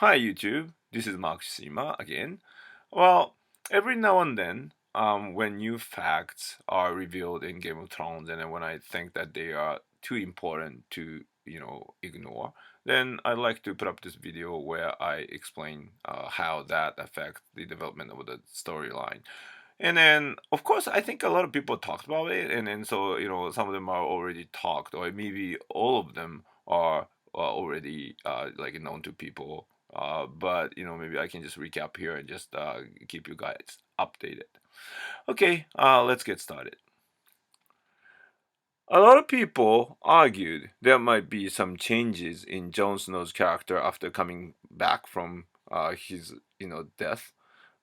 Hi YouTube, this is Mark Shima again. Well, every now and then, when new facts are revealed in Game of Thrones, and then when I think that they are too important to, ignore, then I'd like to put up this video where I explain how that affects the development of the storyline. And then, of course, I think a lot of people talked about it, and then so some of them are already talked, or maybe all of them are already like known to people. But maybe I can just recap here and just keep you guys updated. Okay, let's get started. A lot of people argued there might be some changes in Jon Snow's character after coming back from his death,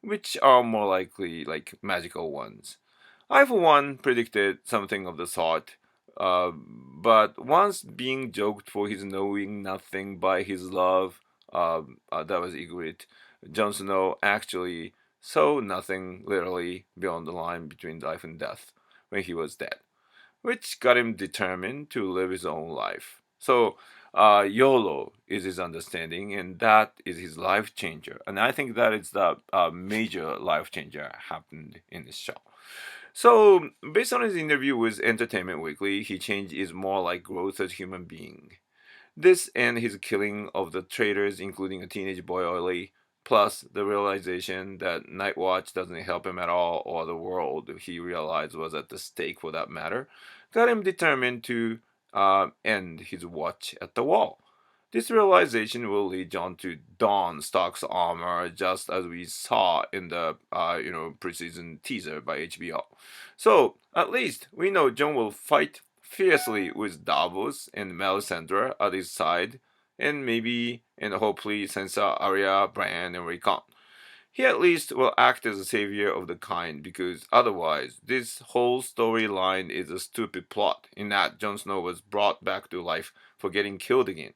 which are more likely like magical ones. I, for one, predicted something of the sort, but once being joked for his knowing nothing by his love, that was Ygritte, Jon Snow actually saw nothing literally beyond the line between life and death when he was dead, which got him determined to live his own life. So, YOLO is his understanding, and that is his life changer. And I think that is the major life changer happened in this show. So, based on his interview with Entertainment Weekly, he changed is more like growth as human being. This and his killing of the traitors, including a teenage boy Oily, plus the realization that Night Watch doesn't help him at all, or the world he realized was at the stake for that matter, got him determined to end his watch at the wall. This realization will lead John to don Stark's armor, just as we saw in the preseason teaser by HBO. So at least we know John will fight fiercely with Davos and Melisandre at his side, and maybe and hopefully Sansa, Arya, Bran, and Rickon. He at least will act as a savior of the kind, because otherwise, this whole storyline is a stupid plot in that Jon Snow was brought back to life for getting killed again.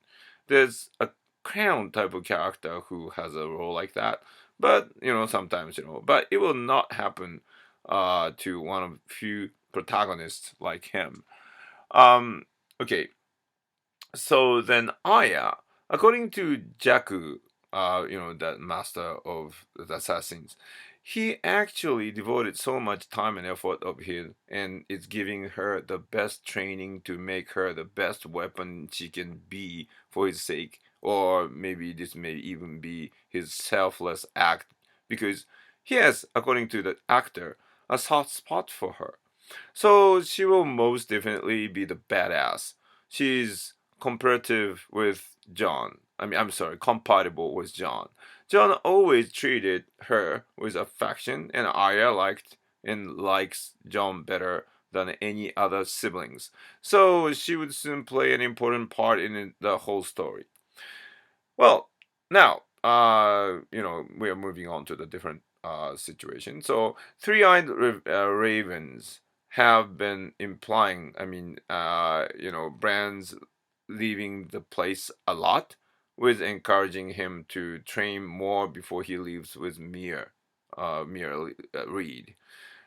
There's a Crown type of character who has a role like that, but sometimes but it will not happen to one of few protagonists like him. Um, okay, so then Aya, according to Jakku, that master of the assassins, he actually devoted so much time and effort of his, and is giving her the best training to make her the best weapon she can be for his sake, or maybe this may even be his selfless act, because he has, according to the actor, a soft spot for her. So she will most definitely be the badass. She's comparative with John. I'm sorry, compatible with John. John always treated her with affection, and Arya liked and likes John better than any other siblings. So she would soon play an important part in the whole story. Well, now, we are moving on to the different situation. So, three-eyed ravens have been implying, Brands leaving the place a lot, with encouraging him to train more before he leaves with Mir Reed.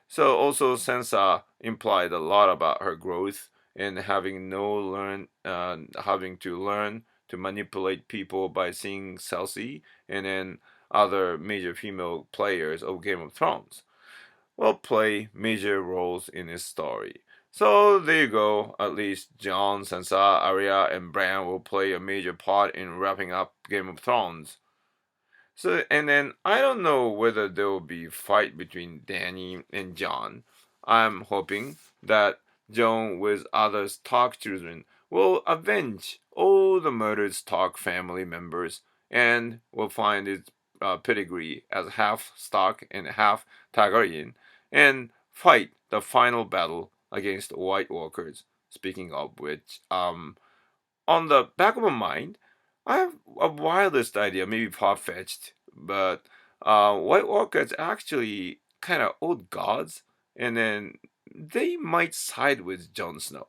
So also Sansa implied a lot about her growth and having to learn to manipulate people by seeing Cersei and then other major female players of Game of Thrones will play major roles in his story. So there you go. At least Jon, Sansa, Arya, and Bran will play a major part in wrapping up Game of Thrones. So and then I don't know whether there will be fight between Danny and John. I'm hoping that John with other Stark children will avenge all the murdered Stark family members and will find his pedigree as half Stark and half Targaryen and fight the final battle against the White Walkers. Speaking of which, on the back of my mind, I have a wildest idea, maybe far fetched, but White Walkers actually kind of old gods, and then they might side with Jon Snow.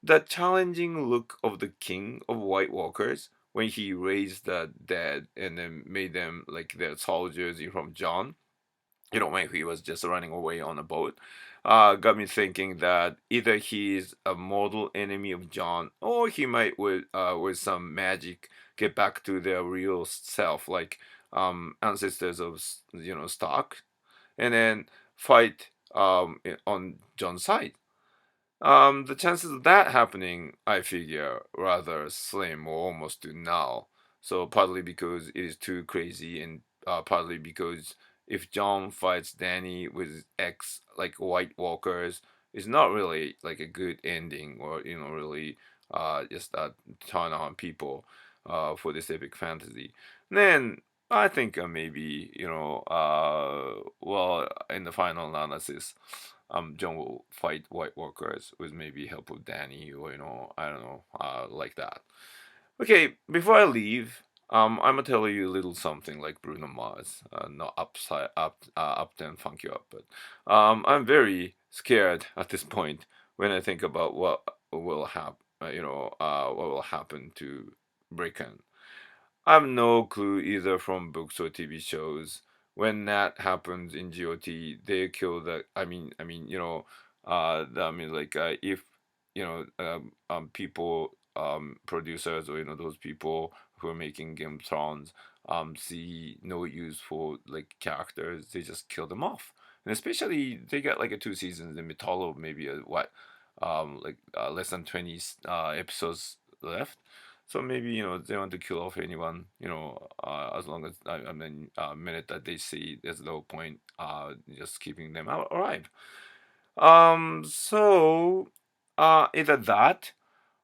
The challenging look of the king of White Walkers when he raised the dead and then made them like their soldiers from Jon, when he was just running away on a boat, got me thinking that either he's a mortal enemy of John, or he might with some magic get back to their real self, like ancestors of Stark, and then fight on John's side. The chances of that happening, I figure, rather slim or almost to null. So partly because it is too crazy, and partly because if John fights Danny with X like White Walkers, it's not really like a good ending, or really just turn on people for this epic fantasy. Then I think maybe well, in the final analysis, John will fight White Walkers with maybe help of Danny, or I don't know, like that. Okay, before I leave, I'm gonna tell you a little something like Bruno Mars, not up and funk you up, but I'm very scared at this point when I think about will happen, what will happen to Bricken. I have no clue either from books or TV shows. When that happens in GOT, they kill the. Like if people, producers, or those people who are making Game of Thrones see no use for like characters, they just kill them off. And especially they got like a 2 seasons in Mitolo, maybe less than 20 episodes left. So maybe they want to kill off anyone. As long as minute that they see there's no point just keeping them alive. So either that,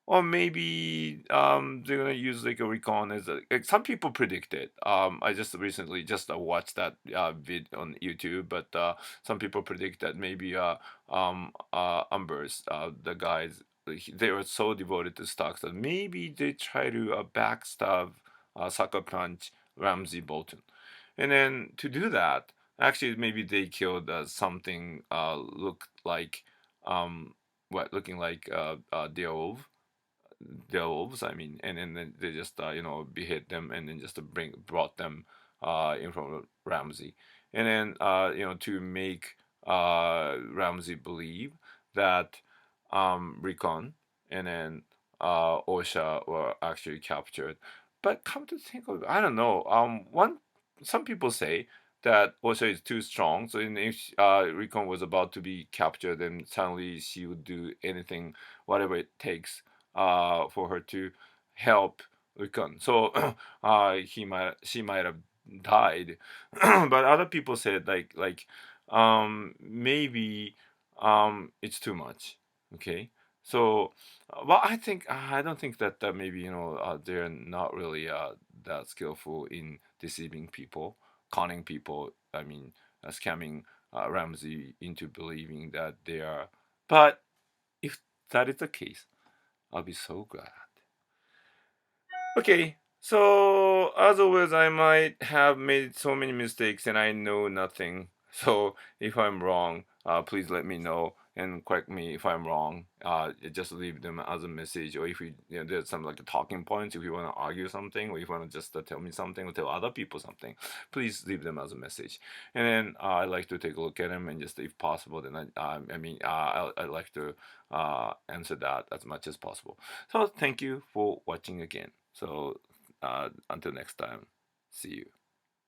or maybe they're gonna use like a recon as like some people predict it. I just recently just watched that vid on YouTube, but some people predict that maybe Umbers, the guys, they were so devoted to stocks that maybe they try to backstab, sucker punch Ramsey Bolton, and then to do that, actually maybe they killed something looked like looking like the wolves. I mean, and then they just behead them, and then just to brought them in front of Ramsey, and then to make Ramsey believe that Recon and then Osha were actually captured. But come to think of it, I don't know. Some people say that Osha is too strong, so if Recon was about to be captured, then suddenly she would do anything, whatever it takes for her to help Recon. So she might have died, but other people said maybe it's too much. Okay, so well, I don't think that maybe they're not really that skillful in deceiving people, conning people. I mean, scamming Ramsey into believing that they are. But if that is the case, I'll be so glad. Okay, so as always, I might have made so many mistakes and I know nothing. So if I'm wrong, please let me know and correct me if I'm wrong. Just leave them as a message, or if there's some like talking points, if you want to argue something, or if you want to just tell me something or tell other people something, please leave them as a message. And then I like to take a look at them, and just if possible, then I like to answer that as much as possible. So thank you for watching again. So until next time, see you.